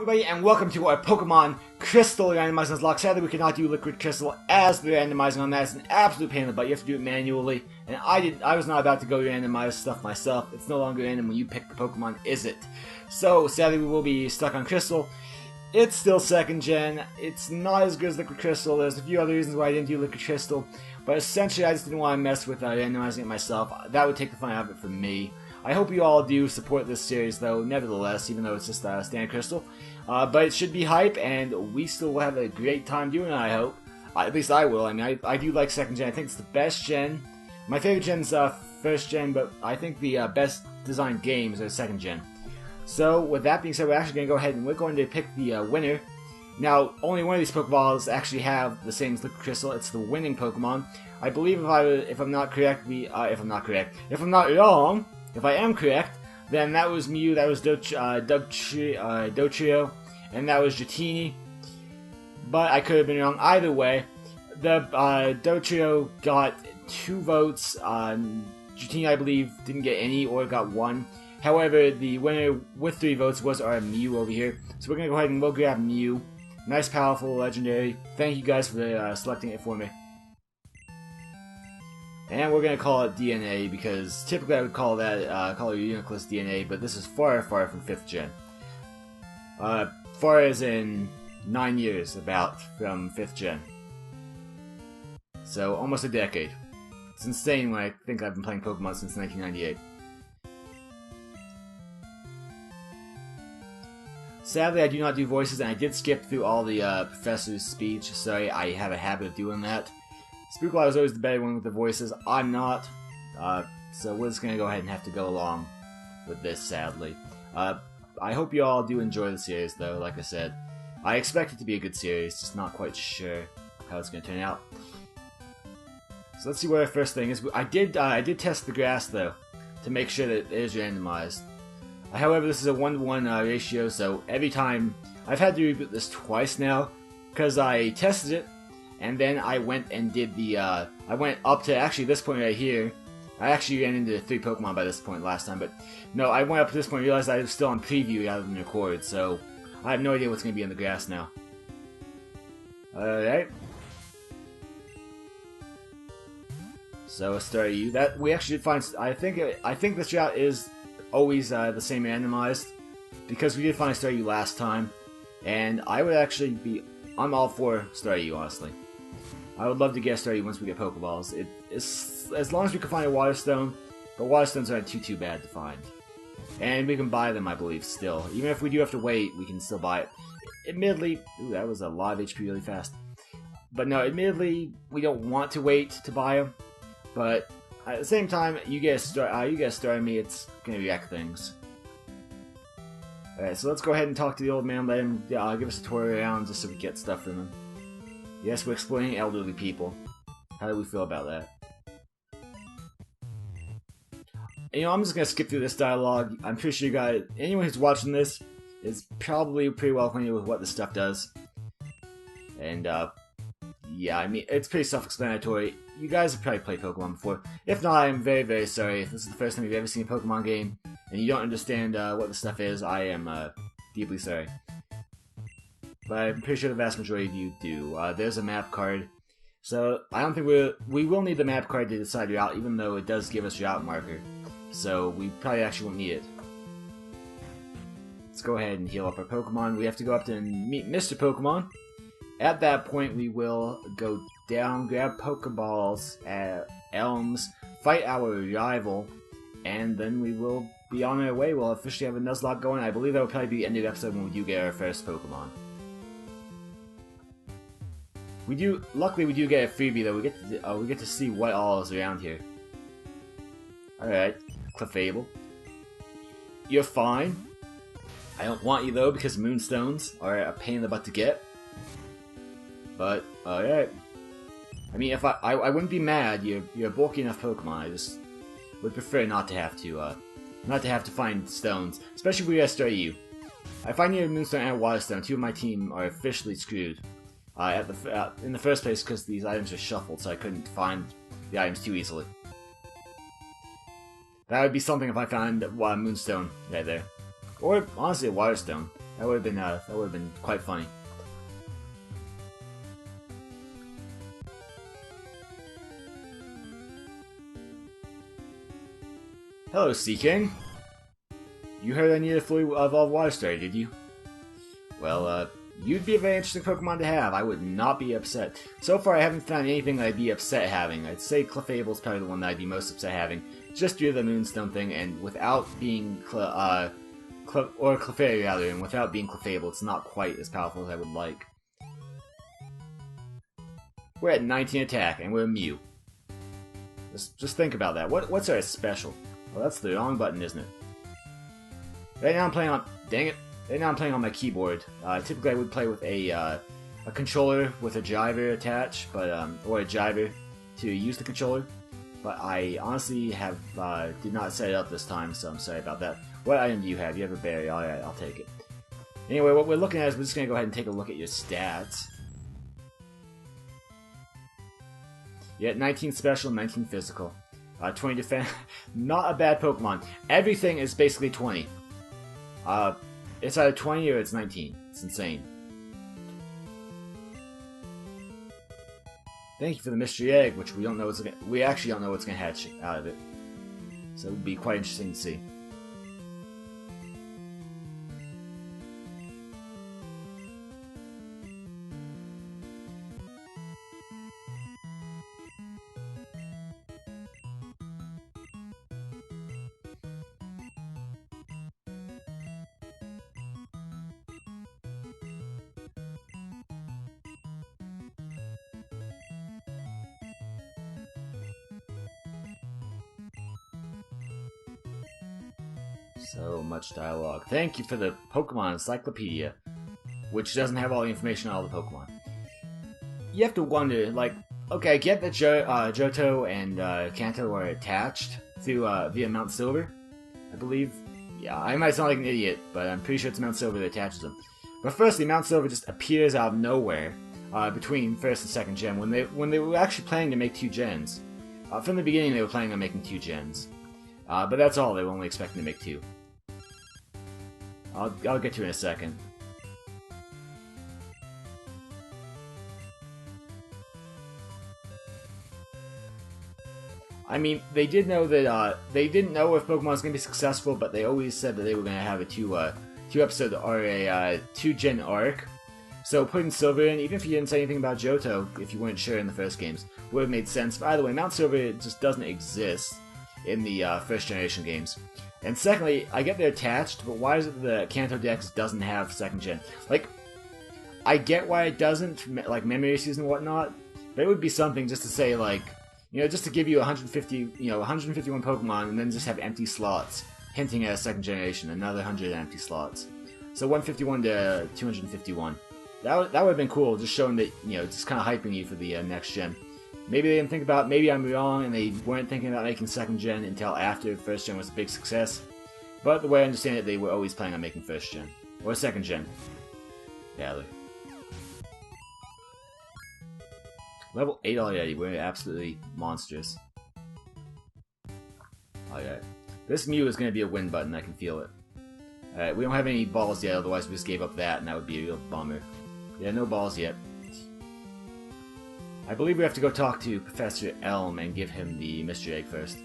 everybody, and welcome to our Pokemon Crystal Randomized Nuzlocke. Sadly, we cannot do Liquid Crystal as the randomizing on that. It's an absolute pain in the butt. You have to do it manually, and I was not about to go randomize stuff myself. It's no longer random when you pick the Pokemon, is it? So, sadly, we will be stuck on Crystal. It's still 2nd gen. It's not as good as Liquid Crystal. There's a few other reasons why I didn't do Liquid Crystal, but essentially, I just didn't want to mess with randomizing it myself. That would take the fun out of it for me. I hope you all do support this series, though, nevertheless, even though it's just standard Crystal. But it should be hype, and we still will have a great time doing it, I hope. At least I will. I mean, I do like 2nd gen. I think it's the best gen. My favorite gen's 1st gen, but I think the best designed games are 2nd gen. So, with that being said, we're actually going to go ahead and we're going to pick the winner. Now, only one of these Pokeballs actually have the same as Liquid Crystal. It's the winning Pokemon. I believe if I'm not correct, if I'm not wrong, if I am correct, then that was Mew, that was Dotrio, and that was Dratini. But I could have been wrong either way. The Dotrio got 2 votes. Dratini, I believe, didn't get any or got 1. However, the winner with 3 votes was our Mew over here. So we're going to go ahead and we'll grab Mew. Nice, powerful, legendary. Thank you guys for selecting it for me. And we're going to call it DNA, because typically I would call that, call it Uniclus DNA, but this is far, far from 5th gen. Far as in 9 years, about, from 5th gen. So, almost a decade. It's insane when I think I've been playing Pokemon since 1998. Sadly, I do not do voices, and I did skip through all the professor's speech. Sorry, I have a habit of doing that. Spookle was always the better one with the voices. I'm not. So we're just going to go ahead and have to go along with this, sadly. I hope you all do enjoy the series, though, like I said. I expect it to be a good series, just not quite sure how it's going to turn out. So let's see what our first thing is. I did test the grass, though, to make sure that it is randomized. However, this is a 1-to-1 ratio, so every time... I've had to reboot this twice now, because I tested it, and then I went and did the, I went up to actually this point right here. I actually ran into 3 Pokemon by this point last time, but no, I went up to this point and realized I was still on preview rather than record, so I have no idea what's going to be in the grass now. Alright. So, a Staryu. That, we actually did find, I think this route is always the same randomized, because we did find a Staryu last time, and I would actually be, I'm all for Staryu, honestly. I would love to get a Staryu once we get Pokeballs. As long as we can find a Water Stone, but Water Stones aren't too bad to find. And we can buy them, I believe, still. Even if we do have to wait, we can still buy it. Admittedly, ooh, that was a lot of HP really fast. But no, admittedly, we don't want to wait to buy them. But at the same time, you get a Starmie, me, it's gonna wreck things. Alright, so let's go ahead and talk to the old man, let him give us a tour around just so we get stuff from him. Yes, we're exploiting elderly people. How do we feel about that? You know, I'm just gonna skip through this dialogue. I'm pretty sure you guys, anyone who's watching this is probably pretty well acquainted with what this stuff does. And, yeah, I mean, it's pretty self-explanatory. You guys have probably played Pokemon before. If not, I'm very, very sorry. If this is the first time you've ever seen a Pokemon game, and you don't understand what this stuff is, I am deeply sorry. But I'm pretty sure the vast majority of you do. There's a map card. So, I don't think we will need the map card to decide route, even though it does give us route marker. So, we probably actually won't need it. Let's go ahead and heal up our Pokemon. We have to go up to meet Mr. Pokemon. At that point, we will go down, grab Pokeballs at Elms, fight our rival, and then we will be on our way. We'll officially have a Nuzlocke going. I believe that will probably be the end of the episode when we do get our first Pokemon. Luckily we do get a freebie though. We get to see what all is around here. Alright, Clefable. You're fine. I don't want you though because Moonstones are a pain in the butt to get. But, alright. I mean, if I wouldn't be mad, you're a bulky enough Pokemon, I just would prefer not to have to find stones. Especially if we have Staryu. If I need a Moonstone and a Water Stone, 2 of my team are officially screwed. In the first place, because these items are shuffled, so I couldn't find the items too easily. That would be something if I found a Moonstone right there. Or, honestly, a Water Stone. That would have been quite funny. Hello, Seaking. You heard I need a fully evolved water starter, did you? Well, you'd be a very interesting Pokemon to have. I would not be upset. So far, I haven't found anything that I'd be upset having. I'd say Clefable's probably the one that I'd be most upset having, just due to the Moonstone thing, and without being or Clefairy rather, and without being Clefable, it's not quite as powerful as I would like. We're at 19 attack, and we're a Mew. Just think about that. What's our special? Well, that's the wrong button, isn't it? Right now I'm playing on... Dang it. Right now I'm playing on my keyboard. Typically I would play with a controller with a driver attached, but or a driver to use the controller. But I honestly have did not set it up this time, so I'm sorry about that. What item do you have? You have a berry. Alright, I'll take it. Anyway, what we're looking at is we're just going to go ahead and take a look at your stats. Yeah, 19 special, 19 physical. 20 defense. Not a bad Pokemon. Everything is basically 20. It's either 20 or it's 19. It's insane. Thank you for the mystery egg, which we actually don't know what's gonna hatch out of it. So it would be quite interesting to see. So much dialogue. Thank you for the Pokemon Encyclopedia, which doesn't have all the information on all the Pokemon. You have to wonder, like, okay, I get that Johto and Kanto are attached through via Mount Silver, I believe. Yeah, I might sound like an idiot, but I'm pretty sure it's Mount Silver that attaches them. But firstly, Mount Silver just appears out of nowhere between first and second gen when they were actually planning to make 2 gens. From the beginning, they were planning on making 2 gens, but that's all. They were only expecting to make 2. I'll get to it in a second. I mean, they did know that they didn't know if Pokemon was going to be successful, but they always said that they were going to have a 2-episode or a 2-gen arc. So putting Silver in, even if you didn't say anything about Johto, if you weren't sure in the first games, would have made sense. By the way, Mount Silver just doesn't exist in the first generation games. And secondly, I get they're attached, but why is it the Kanto Dex doesn't have second gen? Like, I get why it doesn't, like memory issues and whatnot, but it would be something just to say, like, you know, just to give you 151 Pokemon and then just have empty slots, hinting at a second generation, another 100 empty slots. So 151 to 251. That would have been cool, just showing that, you know, just kind of hyping you for the next gen. Maybe they didn't think about, maybe I'm wrong and they weren't thinking about making second gen until after first gen was a big success. But the way I understand it, they were always planning on making first gen. Or second gen. Yeah. Level 8 already, we're absolutely monstrous. Alright. This Mew is going to be a win button, I can feel it. Alright, we don't have any balls yet, otherwise we just gave up that and that would be a real bummer. Yeah, no balls yet. I believe we have to go talk to Professor Elm and give him the mystery egg first.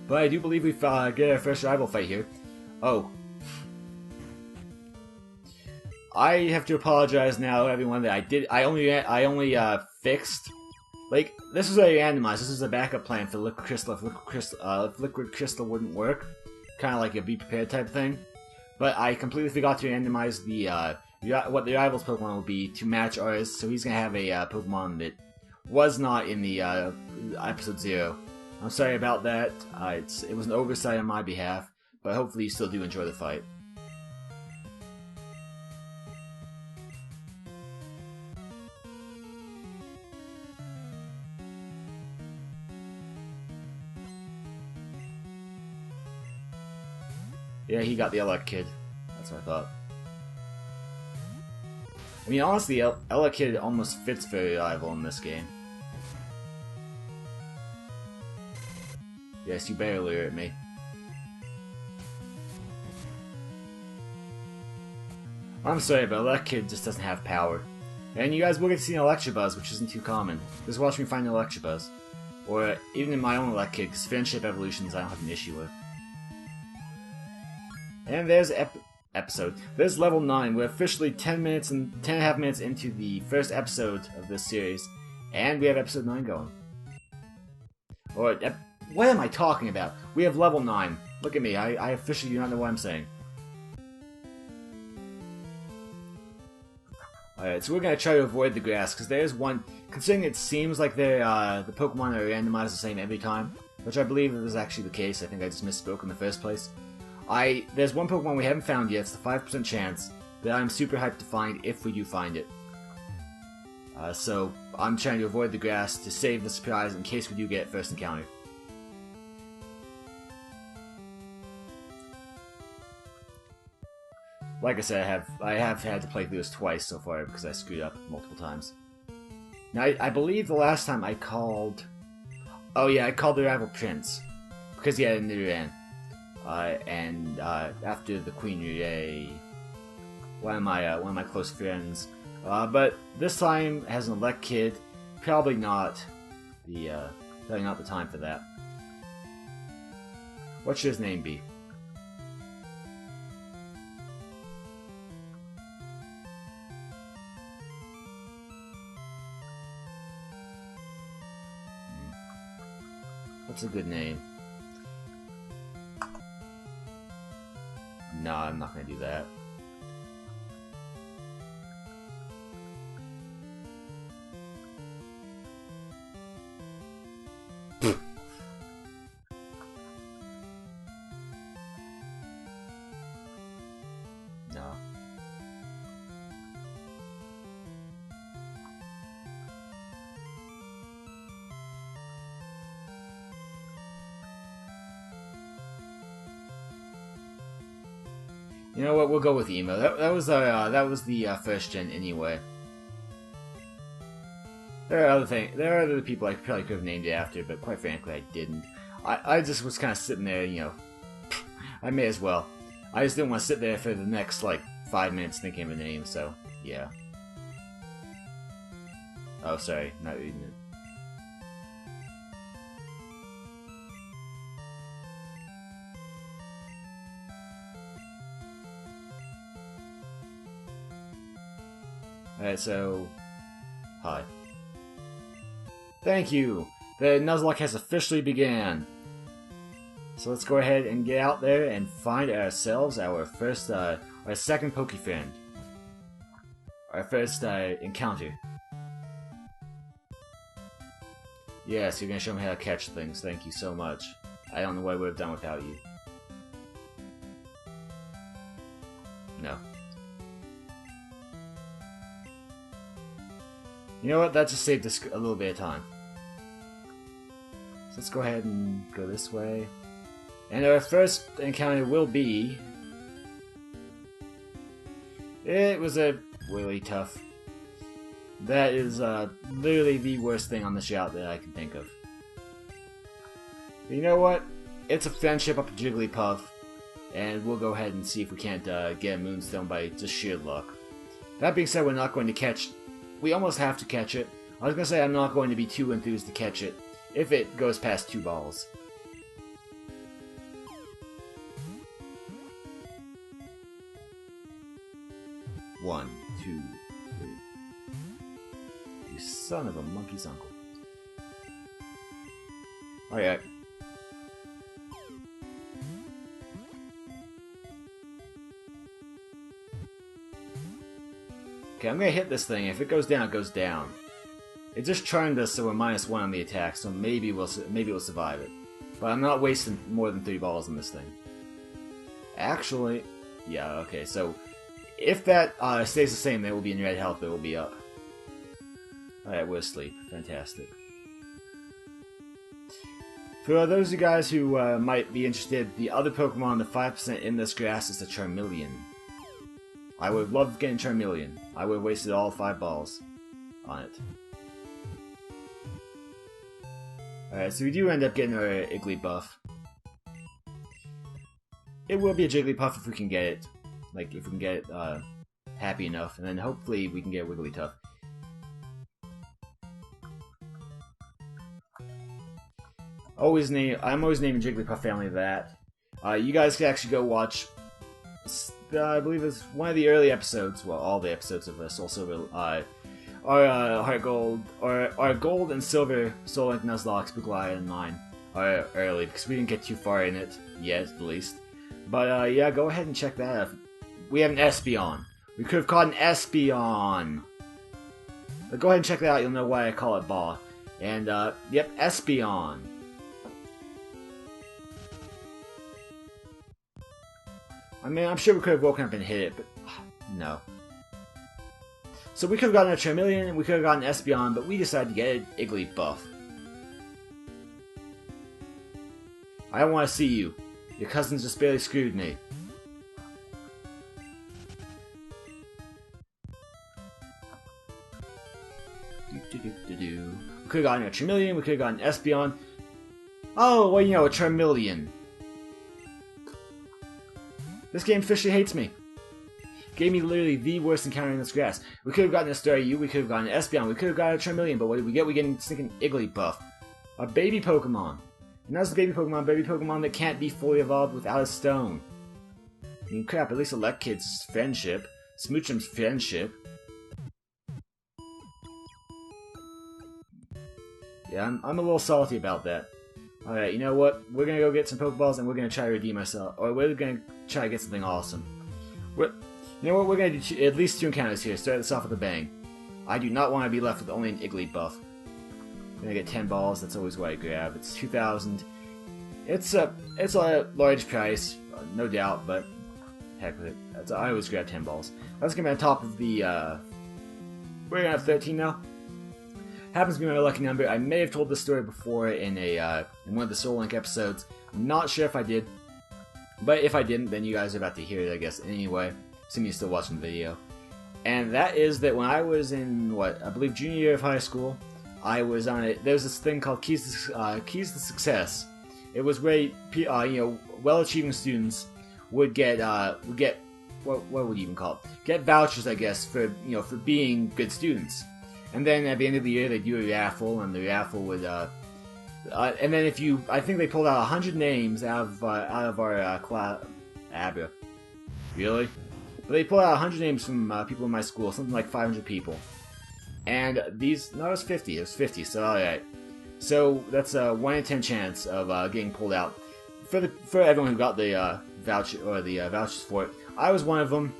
But I do believe we get our first rival fight here. Oh. I have to apologize now, everyone, that I only fixed. Like, this was a randomized. This is a backup plan for Liquid Crystal if Liquid Crystal wouldn't work. Kind of like a be prepared type thing. But I completely forgot to randomize what the rival's Pokemon will be to match ours, so he's gonna have a Pokemon that was not in the episode 0. I'm sorry about that. It was an oversight on my behalf, but hopefully you still do enjoy the fight. Yeah, he got the Elekid. That's what I thought. I mean, honestly, Elekid almost fits for a rival in this game. Yes, you better lure at me. I'm sorry, but that kid just doesn't have power. And you guys will get to see an Electabuzz, which isn't too common. Just watch me find an Electabuzz. Or even in my own Electkid, because Friendship Evolutions I don't have an issue with. And there's episode. There's level 9. We're officially 10.5 minutes into the first episode of this series. And we have episode 9 going. Or, what am I talking about? We have level 9. Look at me, I officially do not know what I'm saying. Alright, so we're gonna try to avoid the grass, because there's one, considering it seems like the Pokemon are randomized the same every time, which I believe is actually the case. I think I just misspoke in the first place. There's one Pokemon we haven't found yet, it's the 5% chance, that I'm super hyped to find if we do find it. So I'm trying to avoid the grass to save the surprise in case we do get it first encounter. Like I said, I have had to play through this twice so far because I screwed up multiple times. Now, I believe the last time I called... Oh yeah, I called the rival Prince. Because he had a Nidoran. And after the Queen Ray, one of my close friends. But this time, as an Electkid, probably not the time for that. What should his name be? What's a good name? No, I'm not gonna do that. No. You know what? We'll go with Emo. That was the first gen anyway. There are other people I probably could have named it after, but quite frankly, I didn't. I just was kind of sitting there, you know. I may as well. I just didn't want to sit there for the next like 5 minutes thinking of a name. So yeah. Oh, sorry, not reading it. Alright, so... Hi. Thank you! The Nuzlocke has officially began! So let's go ahead and get out there and find ourselves our first, our second Pokefriend. Our first, encounter. Yes, you're gonna show me how to catch things, thank you so much. I don't know what I would have done without you. No. You know what, that just saved us a little bit of time. So let's go ahead and go this way. And our first encounter will be... It was a really tough... That is literally the worst thing on the route that I can think of. But you know what? It's a friendship up a Jigglypuff. And we'll go ahead and see if we can't get a Moonstone by just sheer luck. That being said, we're not going to catch... We almost have to catch it. I was going to say I'm not going to be too enthused to catch it if it goes past 2 balls. One, two, three. You son of a monkey's uncle. Alright. Okay, I'm gonna hit this thing. If it goes down, it goes down. It just charmed us, so we're -1 on the attack, so maybe we'll survive it. But I'm not wasting more than 3 balls on this thing. Actually, yeah, okay, so if that stays the same, then it will be in red health, it will be up. Alright, we're asleep. Fantastic. For those of you guys who might be interested, the other Pokemon, the 5% in this grass, is the Charmeleon. I would have loved getting Charmeleon. I would have wasted all 5 balls on it. Alright, so we do end up getting our Igglybuff. It will be a Jigglypuff if we can get it. Like, if we can get it happy enough, and then hopefully we can get Wigglytuff. I'm always naming Jigglypuff family that. You guys can actually go watch. I believe it's one of the early episodes. Well, all the episodes of Soul Silver. Our Heart Gold, or our Gold and Silver Soul Link Nuzlocke, Spooklight, and mine are early because we didn't get too far in it yet, at least. But yeah, go ahead and check that out. We have an Espeon. We could have caught an Espeon. But go ahead and check that out. You'll know why I call it BAW. And yep, Espeon. I mean, I'm sure we could have woken up and hit it, but no. So we could have gotten a Charmeleon, and we could have gotten an Espeon, but we decided to get an Igglybuff. I don't want to see you. Your cousins just barely screwed me. We could have gotten a Charmeleon, we could have gotten an Espeon. Oh, well, you know, a Charmeleon. This game officially hates me. Gave me literally the worst encounter in this grass. We could have gotten a Staryu, we could have gotten an Espeon, we could have gotten a Charmeleon, but what did we get? We get a stinking Igglybuff. A baby Pokemon. And that's the baby Pokemon that can't be fully evolved without a stone. I mean, crap, at least Elekid's friendship. Smoochum's friendship. Yeah, I'm a little salty about that. Alright, you know what? We're gonna go get some Pokeballs and we're gonna try to redeem ourselves. Or we're gonna try to get something awesome. You know what? We're gonna do at least 2 encounters here. Start this off with a bang. I do not want to be left with only an Igglybuff. I'm gonna get 10 balls. That's always what I grab. It's 2,000. It's a large price, no doubt, but heck with it. I always grab 10 balls. That's gonna be on top of the. We're gonna have 13 now. Happens to be my lucky number. I may have told this story before in one of the Soul Link episodes. I'm not sure if I did, but if I didn't, then you guys are about to hear it, I guess. Anyway, assuming you're still watching the video. And that is that when I was in I believe junior year of high school, I was on it. There was this thing called Keys to Success. It was where well-achieving students would get what would you even call it? Get vouchers, I guess, for being good students. And then at the end of the year, they do a raffle, and the raffle would and then I think they pulled out 100 names out of our class. Abra. Really? But they pulled out 100 names from people in my school, something like 500 people. And it was 50. It was 50. So alright. So that's a 1 in 10 chance of getting pulled out. For everyone who got the voucher or the vouchers for it, I was one of them.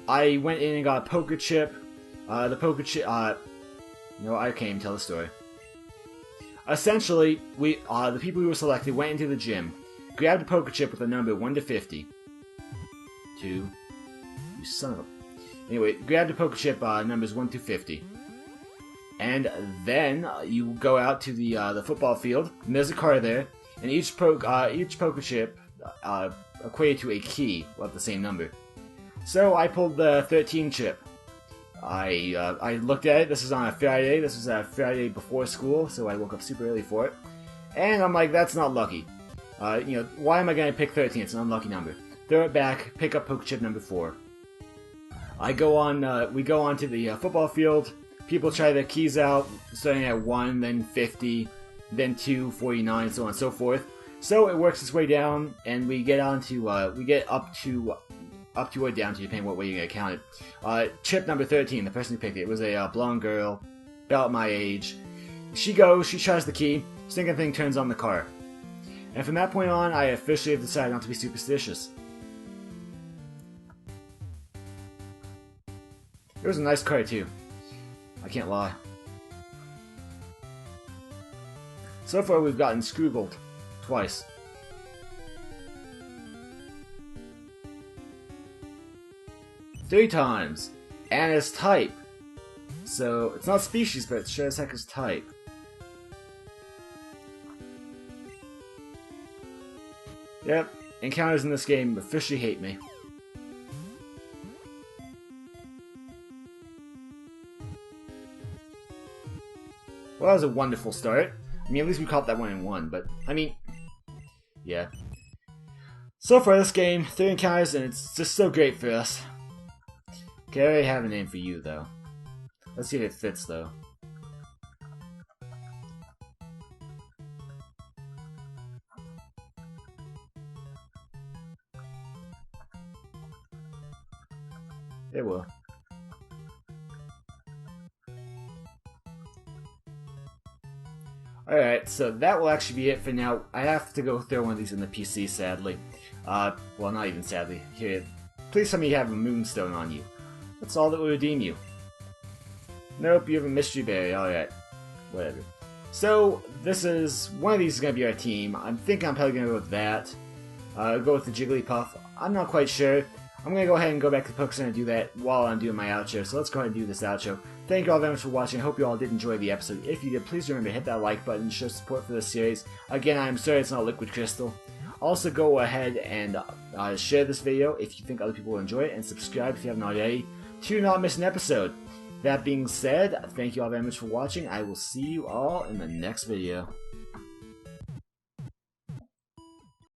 I went in and got a poker chip. The poker chip. I can't even tell the story. Essentially, the people who were selected went into the gym, grabbed a poker chip with a number 1 to 50. 2. You son of a. Anyway, grabbed a poker chip numbers 1 to 50. And then you go out to the football field, and there's a card there, and each poker chip equated to a key of the same number. So I pulled the 13 chip. I looked at it. This was on a Friday. This was a Friday before school, so I woke up super early for it. And I'm like, that's not lucky. Why am I going to pick 13? It's an unlucky number. Throw it back, pick up poker chip number 4. We go on to the football field. People try their keys out, starting at 1, then 50, then 2, 49, so on and so forth. So it works its way down, and we get up to or down to, depending what way you're going to count it. Chip number 13, the person who picked it, was a blonde girl, about my age. She tries the key, stinking thing turns on the car. And from that point on, I officially have decided not to be superstitious. It was a nice car too. I can't lie. So far we've gotten Scroogled twice. Three times. And it's type. So, it's not species, but it sure as heck is type. Yep, encounters in this game officially hate me. Well, that was a wonderful start. I mean, at least we caught that one in 1, but, I mean, yeah. So far, this game, 3 encounters, and it's just so great for us. Okay, I already have a name for you, though. Let's see if it fits, though. It will. Alright, so that will actually be it for now. I have to go throw one of these in the PC, sadly. Well, not even sadly. Here, please tell me you have a moonstone on you. That's all that will redeem you. Nope, you have a mystery berry. Alright. Whatever. So, this is... one of these is going to be our team. I'm thinking I'm probably going to go with that. Go with the Jigglypuff. I'm not quite sure. I'm going to go ahead and go back to the Pokestone and do that while I'm doing my outro. So let's go ahead and do this outro. Thank you all very much for watching. I hope you all did enjoy the episode. If you did, please remember to hit that like button and show support for this series. Again, I'm sorry it's not Liquid Crystal. Also, go ahead and share this video if you think other people will enjoy it, and subscribe if you haven't already to not miss an episode. That being said, thank you all very much for watching. I will see you all in the next video.